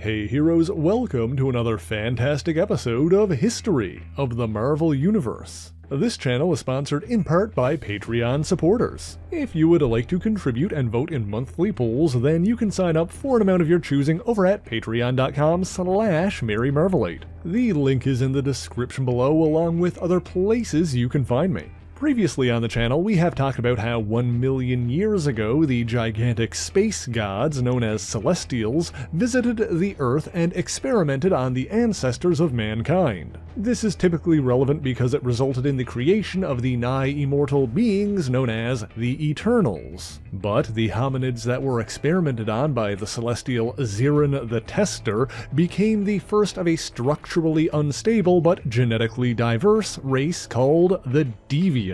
Hey heroes, welcome to another fantastic episode of History of the Marvel Universe. This channel is sponsored in part by Patreon supporters. If you would like to contribute and vote in monthly polls, then you can sign up for an amount of your choosing over at patreon.com/MaryMarvelate. The link is in the description below, along with other places you can find me. Previously on the channel, we have talked about how 1 million years ago, the gigantic space gods, known as Celestials, visited the Earth and experimented on the ancestors of mankind. This is typically relevant because it resulted in the creation of the nigh-immortal beings known as the Eternals. But the hominids that were experimented on by the celestial Zirin the Tester became the first of a structurally unstable but genetically diverse race called the Deviants.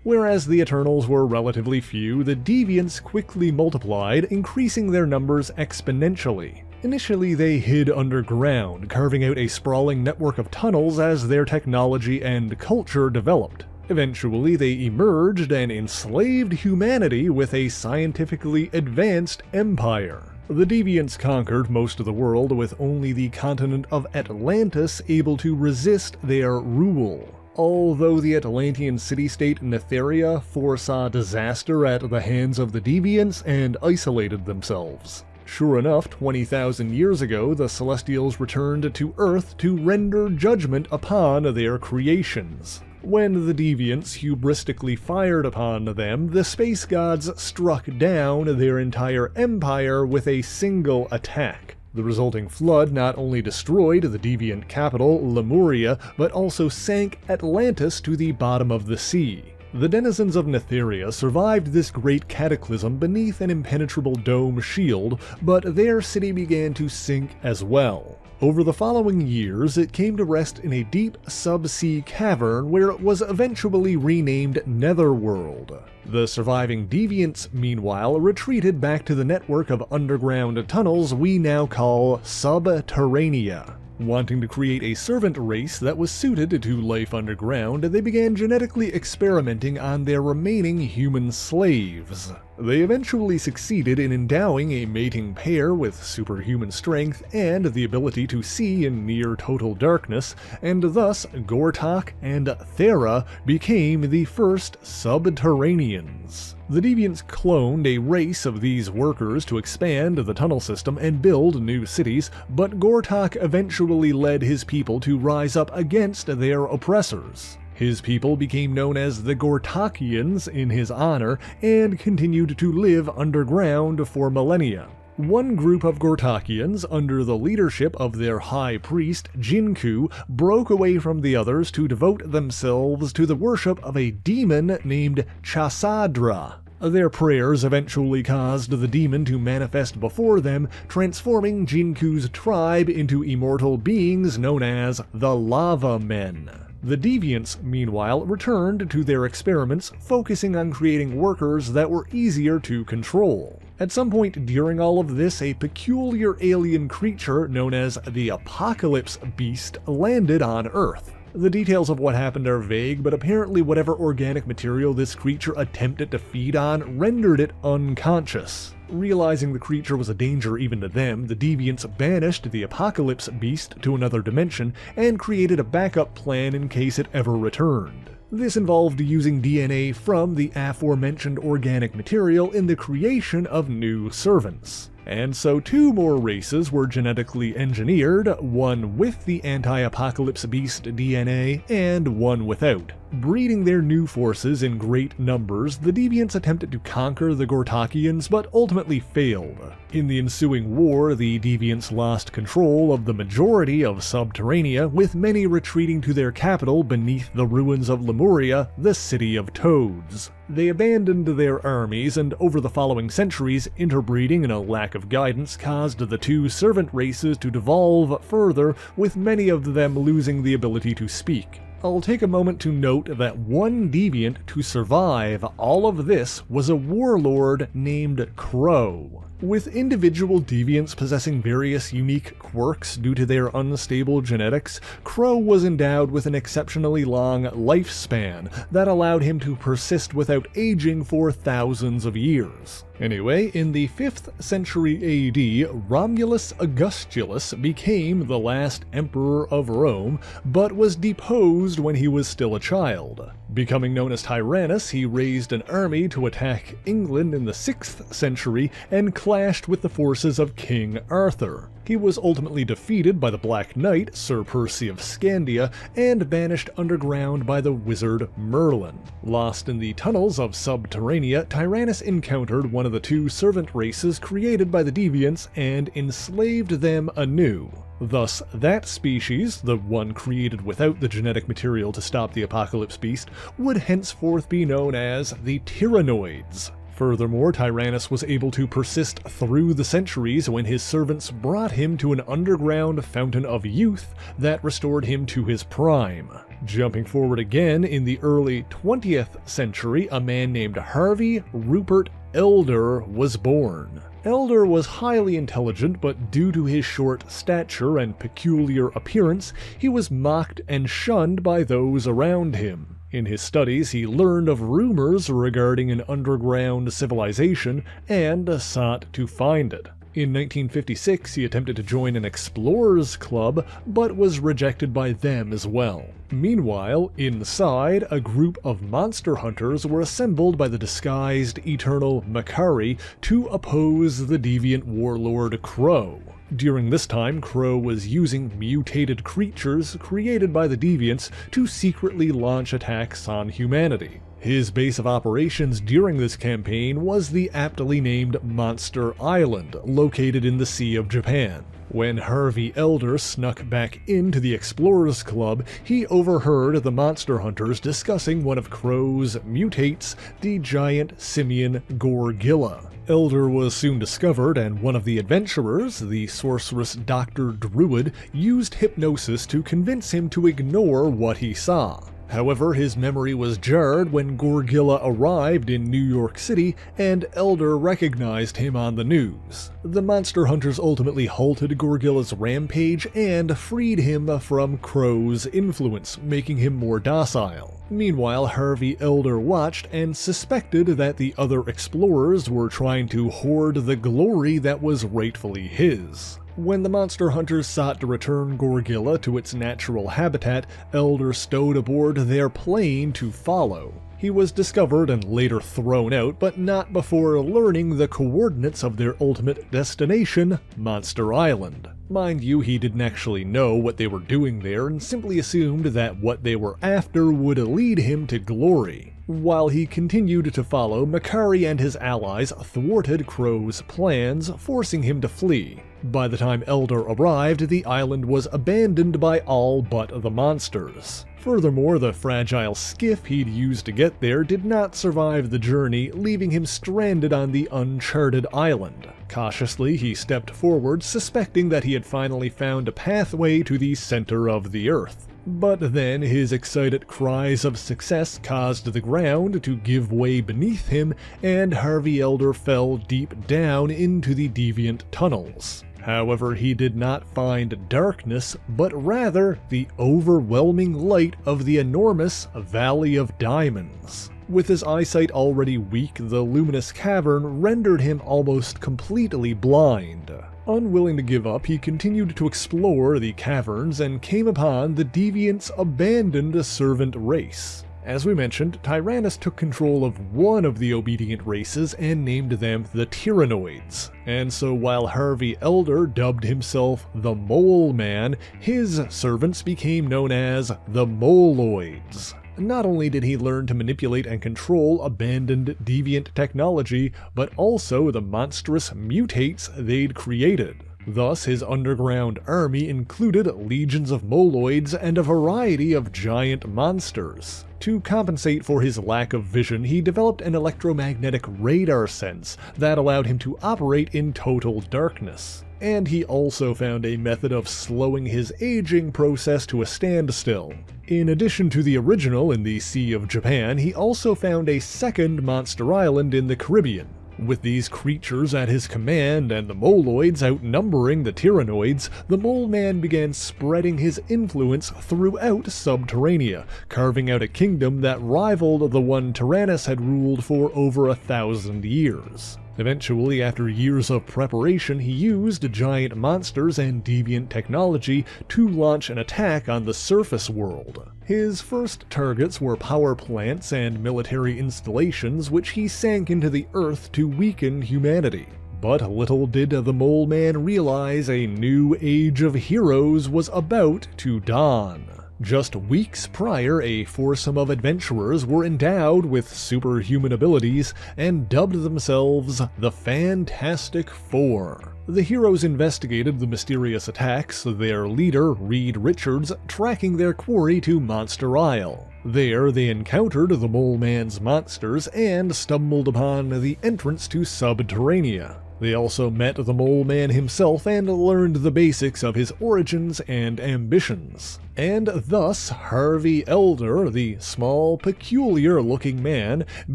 Whereas the Eternals were relatively few, the Deviants quickly multiplied, increasing their numbers exponentially. Initially, they hid underground, carving out a sprawling network of tunnels as their technology and culture developed. Eventually, they emerged and enslaved humanity with a scientifically advanced empire. The Deviants conquered most of the world, with only the continent of Atlantis able to resist their rule. Although the Atlantean city-state Netheria foresaw disaster at the hands of the Deviants and isolated themselves. Sure enough, 20,000 years ago, the Celestials returned to Earth to render judgment upon their creations. When the Deviants hubristically fired upon them, the space gods struck down their entire empire with a single attack. The resulting flood not only destroyed the Deviant capital, Lemuria, but also sank Atlantis to the bottom of the sea. The denizens of Netheria survived this Great Cataclysm beneath an impenetrable dome shield, but their city began to sink as well. Over the following years, it came to rest in a deep sub-sea cavern where it was eventually renamed Netherworld. The surviving Deviants, meanwhile, retreated back to the network of underground tunnels we now call Subterranea. Wanting to create a servant race that was suited to life underground, they began genetically experimenting on their remaining human slaves. They eventually succeeded in endowing a mating pair with superhuman strength and the ability to see in near total darkness, and thus Gortok and Thera became the first Subterraneans. The Deviants cloned a race of these workers to expand the tunnel system and build new cities, but Gortok eventually led his people to rise up against their oppressors. His people became known as the Gortokians in his honor and continued to live underground for millennia. One group of Gortokians, under the leadership of their high priest, Jinku, broke away from the others to devote themselves to the worship of a demon named Chassadra. Their prayers eventually caused the demon to manifest before them, transforming Jinku's tribe into immortal beings known as the Lava Men. The Deviants, meanwhile, returned to their experiments, focusing on creating workers that were easier to control. At some point during all of this, a peculiar alien creature known as the Apocalypse Beast landed on Earth. The details of what happened are vague, but apparently whatever organic material this creature attempted to feed on rendered it unconscious. Realizing the creature was a danger even to them, the Deviants banished the Apocalypse Beast to another dimension and created a backup plan in case it ever returned. This involved using DNA from the aforementioned organic material in the creation of new servants. And so 2 more races were genetically engineered, one with the anti-apocalypse beast DNA and one without. Breeding their new forces in great numbers, the Deviants attempted to conquer the Gortokians but ultimately failed. In the ensuing war, the Deviants lost control of the majority of Subterranea, with many retreating to their capital beneath the ruins of Lemuria, the City of Toads. They abandoned their armies, and over the following centuries, interbreeding and a lack of guidance caused the 2 servant races to devolve further, with many of them losing the ability to speak. I'll take a moment to note that one Deviant to survive all of this was a warlord named Crow. With individual deviants possessing various unique quirks due to their unstable genetics, Crow was endowed with an exceptionally long lifespan that allowed him to persist without aging for thousands of years. Anyway, in the 5th century AD, Romulus Augustulus became the last emperor of Rome, but was deposed when he was still a child. Becoming known as Tyrannus, he raised an army to attack England in the 6th century and clashed with the forces of King Arthur. He was ultimately defeated by the Black Knight, Sir Percy of Scandia, and banished underground by the wizard Merlin. Lost in the tunnels of Subterranea, Tyrannus encountered one of the 2 servant races created by the Deviants and enslaved them anew. Thus, that species, the one created without the genetic material to stop the Apocalypse Beast, would henceforth be known as the Tyrannoids. Furthermore, Tyrannus was able to persist through the centuries when his servants brought him to an underground fountain of youth that restored him to his prime. Jumping forward again, in the early 20th century, a man named Harvey Rupert Elder was born. Elder was highly intelligent, but due to his short stature and peculiar appearance, he was mocked and shunned by those around him. In his studies, he learned of rumors regarding an underground civilization and sought to find it. In 1956, he attempted to join an explorers club, but was rejected by them as well. Meanwhile, inside, a group of monster hunters were assembled by the disguised Eternal Makari to oppose the deviant warlord Crow. During this time, Crow was using mutated creatures created by the Deviants to secretly launch attacks on humanity. His base of operations during this campaign was the aptly named Monster Island, located in the Sea of Japan. When Harvey Elder snuck back into the Explorers Club, he overheard the monster hunters discussing one of Crow's mutates, the giant simian Gorgilla. Elder was soon discovered, and one of the adventurers, the sorceress Dr. Druid, used hypnosis to convince him to ignore what he saw. However, his memory was jarred when Gorgilla arrived in New York City, and Elder recognized him on the news. The monster hunters ultimately halted Gorgilla's rampage and freed him from Crow's influence, making him more docile. Meanwhile, Harvey Elder watched and suspected that the other explorers were trying to hoard the glory that was rightfully his. When the monster hunters sought to return Gorgilla to its natural habitat, Elder stowed aboard their plane to follow. He was discovered and later thrown out, but not before learning the coordinates of their ultimate destination, Monster Island. Mind you, he didn't actually know what they were doing there and simply assumed that what they were after would lead him to glory. While he continued to follow, Makari and his allies thwarted Crow's plans, forcing him to flee. By the time Elder arrived, the island was abandoned by all but the monsters. Furthermore, the fragile skiff he'd used to get there did not survive the journey, leaving him stranded on the uncharted island. Cautiously, he stepped forward, suspecting that he had finally found a pathway to the center of the earth. But then his excited cries of success caused the ground to give way beneath him, and Harvey Elder fell deep down into the deviant tunnels. However, he did not find darkness, but rather the overwhelming light of the enormous Valley of Diamonds. With his eyesight already weak, the luminous cavern rendered him almost completely blind. Unwilling to give up, he continued to explore the caverns and came upon the Deviants' abandoned servant race. As we mentioned, Tyrannus took control of one of the obedient races and named them the Tyrannoids. And so while Harvey Elder dubbed himself the Mole Man, his servants became known as the Moloids. Not only did he learn to manipulate and control abandoned deviant technology, but also the monstrous mutates they'd created. Thus, his underground army included legions of Moloids and a variety of giant monsters. To compensate for his lack of vision, he developed an electromagnetic radar sense that allowed him to operate in total darkness. And he also found a method of slowing his aging process to a standstill. In addition to the original in the Sea of Japan, he also found a second monster island in the Caribbean. With these creatures at his command and the Moloids outnumbering the Tyrannoids, the Mole Man began spreading his influence throughout Subterranea, carving out a kingdom that rivaled the one Tyrannus had ruled for over 1,000 years. Eventually, after years of preparation, he used giant monsters and deviant technology to launch an attack on the surface world. His first targets were power plants and military installations, which he sank into the earth to weaken humanity. But little did the Mole Man realize a new age of heroes was about to dawn. Just weeks prior, a foursome of adventurers were endowed with superhuman abilities and dubbed themselves the Fantastic Four. The heroes investigated the mysterious attacks, their leader, Reed Richards, tracking their quarry to Monster Isle. There, they encountered the Mole Man's monsters and stumbled upon the entrance to Subterranea. They also met the Mole Man himself and learned the basics of his origins and ambitions. And thus, Harvey Elder, the small, peculiar-looking man,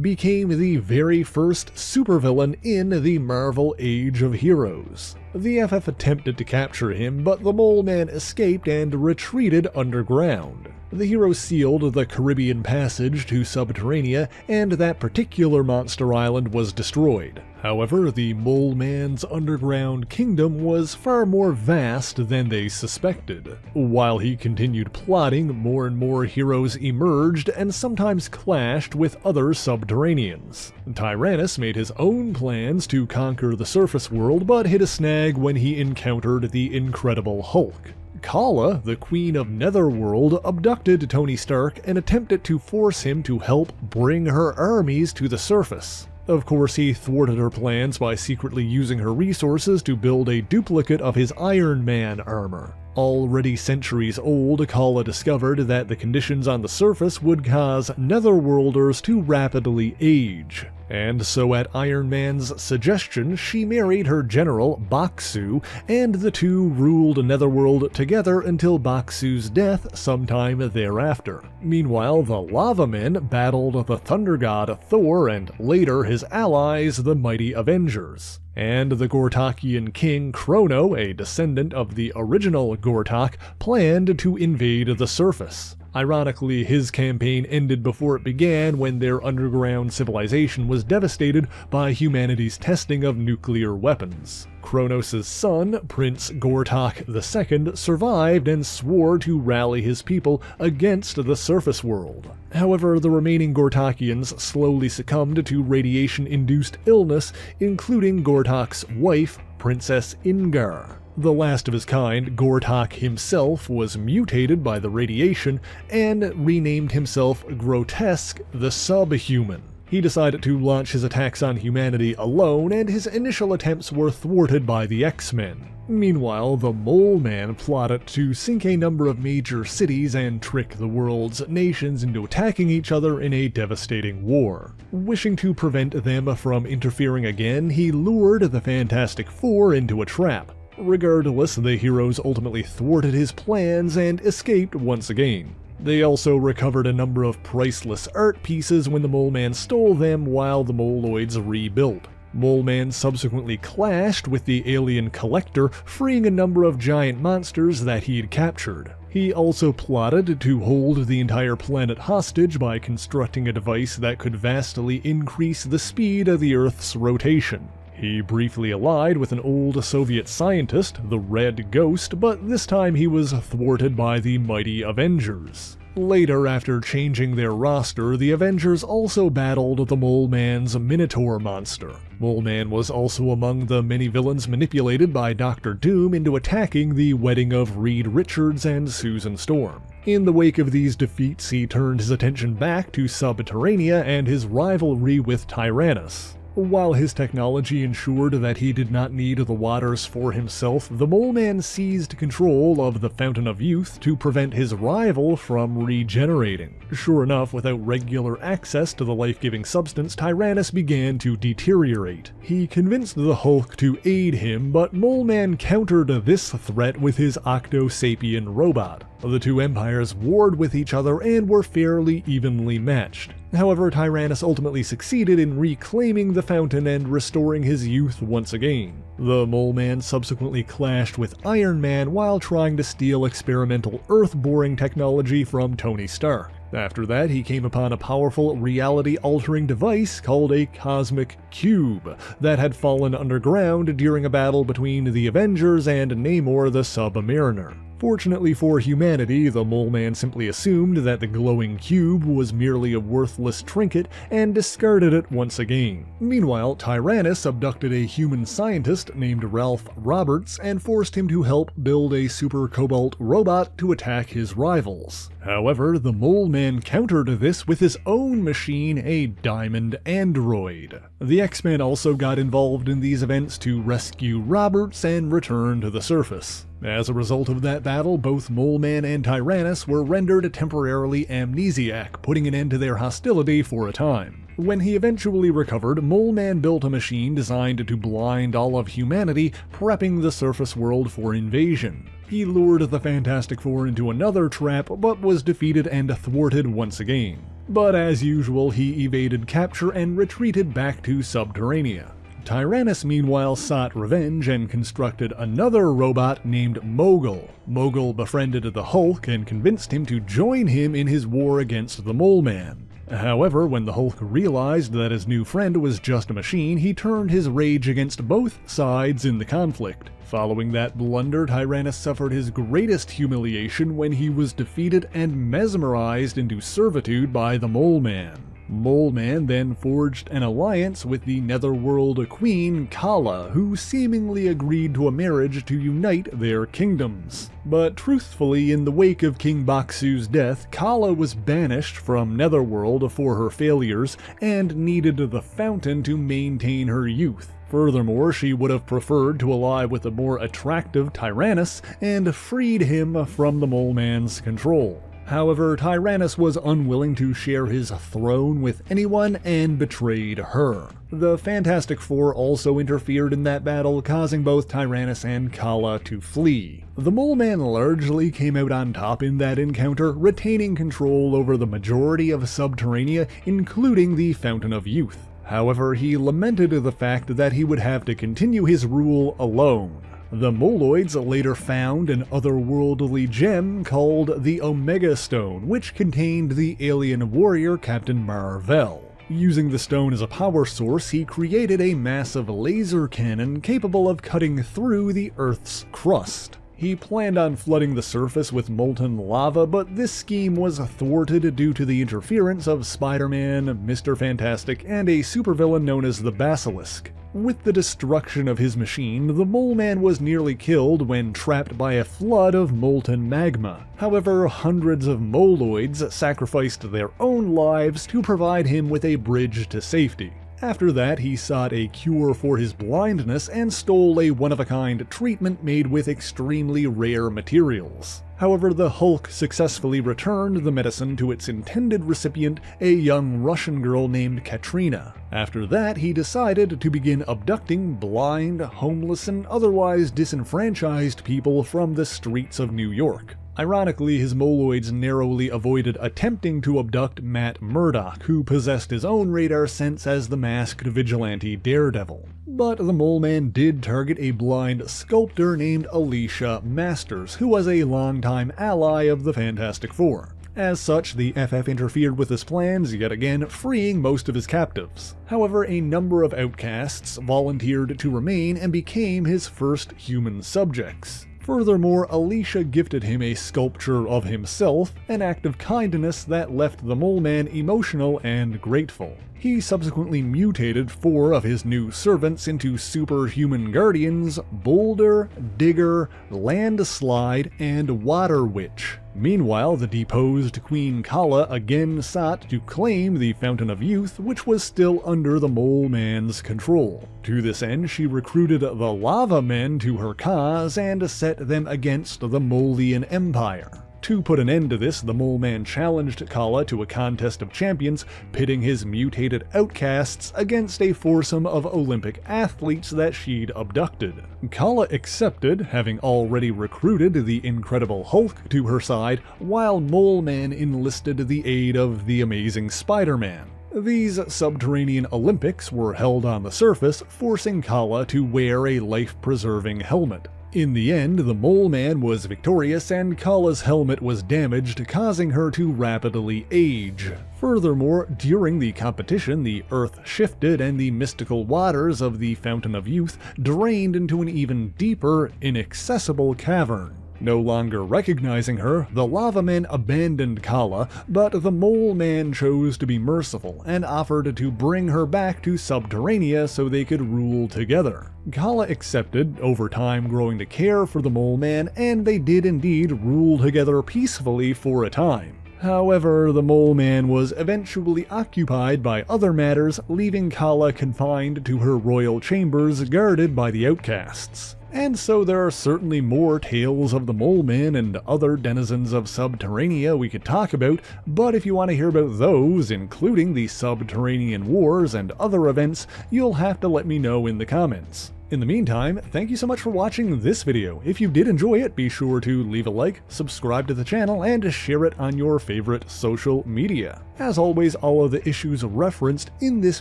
became the very first supervillain in the Marvel Age of Heroes. The FF attempted to capture him, but the Mole Man escaped and retreated underground. The heroes sealed the Caribbean passage to Subterranea, and that particular monster island was destroyed. However, the Mole Man's underground kingdom was far more vast than they suspected. While he continued plotting, more and more heroes emerged and sometimes clashed with other Subterraneans. Tyrannus made his own plans to conquer the surface world, but hit a snag when he encountered the Incredible Hulk. Kala, the Queen of Netherworld, abducted Tony Stark and attempted to force him to help bring her armies to the surface. Of course, he thwarted her plans by secretly using her resources to build a duplicate of his Iron Man armor. Already centuries old, Kala discovered that the conditions on the surface would cause Netherworlders to rapidly age. And so at Iron Man's suggestion, she married her general, Baksu, and the two ruled Netherworld together until Baksu's death sometime thereafter. Meanwhile, the Lava Men battled the Thunder God Thor and later his allies, the mighty Avengers. And the Gortakian king Chrono, a descendant of the original Gortak, planned to invade the surface. Ironically, his campaign ended before it began when their underground civilization was devastated by humanity's testing of nuclear weapons. Kronos' son, Prince Gortak II, survived and swore to rally his people against the surface world. However, the remaining Gortakians slowly succumbed to radiation-induced illness, including Gortak's wife, Princess Ingar. The last of his kind, Gortak himself, was mutated by the radiation and renamed himself Grotesque the Subhuman. He decided to launch his attacks on humanity alone, and his initial attempts were thwarted by the X-Men. Meanwhile, the Mole Man plotted to sink a number of major cities and trick the world's nations into attacking each other in a devastating war. Wishing to prevent them from interfering again, he lured the Fantastic Four into a trap. Regardless, the heroes ultimately thwarted his plans and escaped once again. They also recovered a number of priceless art pieces when the Mole Man stole them while the Moloids rebuilt. Mole Man subsequently clashed with the alien Collector, freeing a number of giant monsters that he had captured. He also plotted to hold the entire planet hostage by constructing a device that could vastly increase the speed of the Earth's rotation. He briefly allied with an old Soviet scientist, the Red Ghost, but this time he was thwarted by the mighty Avengers. Later, after changing their roster, the Avengers also battled the Mole Man's Minotaur monster. Mole Man was also among the many villains manipulated by Dr. Doom into attacking the wedding of Reed Richards and Susan Storm. In the wake of these defeats, he turned his attention back to Subterranea and his rivalry with Tyrannus. While his technology ensured that he did not need the waters for himself, the Mole Man seized control of the Fountain of Youth to prevent his rival from regenerating. Sure enough, without regular access to the life-giving substance, Tyrannus began to deteriorate. He convinced the Hulk to aid him, but Mole Man countered this threat with his Octo-Sapien robot. The two empires warred with each other and were fairly evenly matched. However, Tyrannus ultimately succeeded in reclaiming the fountain and restoring his youth once again. The Mole Man subsequently clashed with Iron Man while trying to steal experimental Earth-boring technology from Tony Stark. After that, he came upon a powerful reality-altering device called a cosmic cube that had fallen underground during a battle between the Avengers and Namor the Submariner. Fortunately for humanity, the Mole Man simply assumed that the glowing cube was merely a worthless trinket and discarded it once again. Meanwhile, Tyrannus abducted a human scientist named Ralph Roberts and forced him to help build a super cobalt robot to attack his rivals. However, the Mole Man countered this with his own machine, a diamond android. The X-Men also got involved in these events to rescue Roberts and return to the surface. As a result of that battle, both Mole Man and Tyrannus were rendered temporarily amnesiac, putting an end to their hostility for a time. When he eventually recovered, Mole Man built a machine designed to blind all of humanity, prepping the surface world for invasion. He lured the Fantastic Four into another trap, but was defeated and thwarted once again. But as usual, he evaded capture and retreated back to Subterranea. Tyrannus meanwhile sought revenge and constructed another robot named Mogul. Mogul befriended the Hulk and convinced him to join him in his war against the Mole Man. However, when the Hulk realized that his new friend was just a machine, he turned his rage against both sides in the conflict. Following that blunder, Tyrannus suffered his greatest humiliation when he was defeated and mesmerized into servitude by the Mole Man. Mole Man then forged an alliance with the Netherworld Queen Kala, who seemingly agreed to a marriage to unite their kingdoms. But truthfully, in the wake of King Baksu's death, Kala was banished from Netherworld for her failures and needed the fountain to maintain her youth. Furthermore, she would have preferred to ally with a more attractive Tyrannus and freed him from the Mole Man's control. However, Tyrannus was unwilling to share his throne with anyone and betrayed her. The Fantastic Four also interfered in that battle, causing both Tyrannus and Kala to flee. The Mole Man largely came out on top in that encounter, retaining control over the majority of Subterranea, including the Fountain of Youth. However, he lamented the fact that he would have to continue his rule alone. The Moloids later found an otherworldly gem called the Omega Stone, which contained the alien warrior Captain Mar-Vell. Using the stone as a power source, he created a massive laser cannon capable of cutting through the Earth's crust. He planned on flooding the surface with molten lava, but this scheme was thwarted due to the interference of Spider-Man, Mr. Fantastic, and a supervillain known as the Basilisk. With the destruction of his machine, the Mole Man was nearly killed when trapped by a flood of molten magma. However, hundreds of Moloids sacrificed their own lives to provide him with a bridge to safety. After that, he sought a cure for his blindness and stole a one-of-a-kind treatment made with extremely rare materials. However, the Hulk successfully returned the medicine to its intended recipient, a young Russian girl named Katrina. After that, he decided to begin abducting blind, homeless, and otherwise disenfranchised people from the streets of New York. Ironically, his Moloids narrowly avoided attempting to abduct Matt Murdock, who possessed his own radar sense as the masked vigilante Daredevil. But the Mole Man did target a blind sculptor named Alicia Masters, who was a longtime ally of the Fantastic Four. As such, the FF interfered with his plans, yet again freeing most of his captives. However, a number of outcasts volunteered to remain and became his first human subjects. Furthermore, Alicia gifted him a sculpture of himself, an act of kindness that left the Mole Man emotional and grateful. He subsequently mutated 4 of his new servants into superhuman guardians: Boulder, Digger, Landslide, and Water Witch. Meanwhile, the deposed Queen Kala again sought to claim the Fountain of Youth, which was still under the Mole Man's control. To this end, she recruited the Lava Men to her cause and set them against the Molian Empire. To put an end to this, the Mole Man challenged Kala to a contest of champions, pitting his mutated outcasts against a foursome of Olympic athletes that she'd abducted. Kala accepted, having already recruited the Incredible Hulk to her side, while Mole Man enlisted the aid of the Amazing Spider-Man. These subterranean Olympics were held on the surface, forcing Kala to wear a life-preserving helmet. In the end, the Mole Man was victorious and Kala's helmet was damaged, causing her to rapidly age. Furthermore, during the competition, the Earth shifted and the mystical waters of the Fountain of Youth drained into an even deeper, inaccessible cavern. No longer recognizing her, the Lava Men abandoned Kala, but the Mole Man chose to be merciful and offered to bring her back to Subterranea so they could rule together. Kala accepted, over time growing to care for the Mole Man, and they did indeed rule together peacefully for a time. However, the Mole Man was eventually occupied by other matters, leaving Kala confined to her royal chambers guarded by the outcasts. And so there are certainly more tales of the Mole Man and other denizens of Subterranea we could talk about, but if you want to hear about those, including the Subterranean Wars and other events, you'll have to let me know in the comments. In the meantime, thank you so much for watching this video. If you did enjoy it, be sure to leave a like, subscribe to the channel, and share it on your favorite social media. As always, all of the issues referenced in this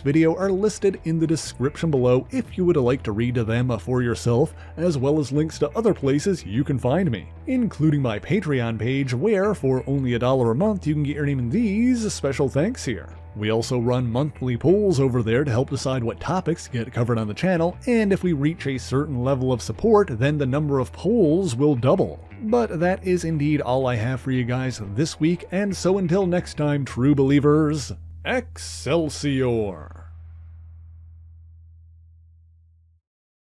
video are listed in the description below if you would like to read them for yourself, as well as links to other places you can find me, including my Patreon page where, for only $1 a month, you can get your name in these special thanks here. We also run monthly polls over there to help decide what topics get covered on the channel, and if we reach a certain level of support, then the number of polls will double. But that is indeed all I have for you guys this week, and so until next time, true believers, Excelsior!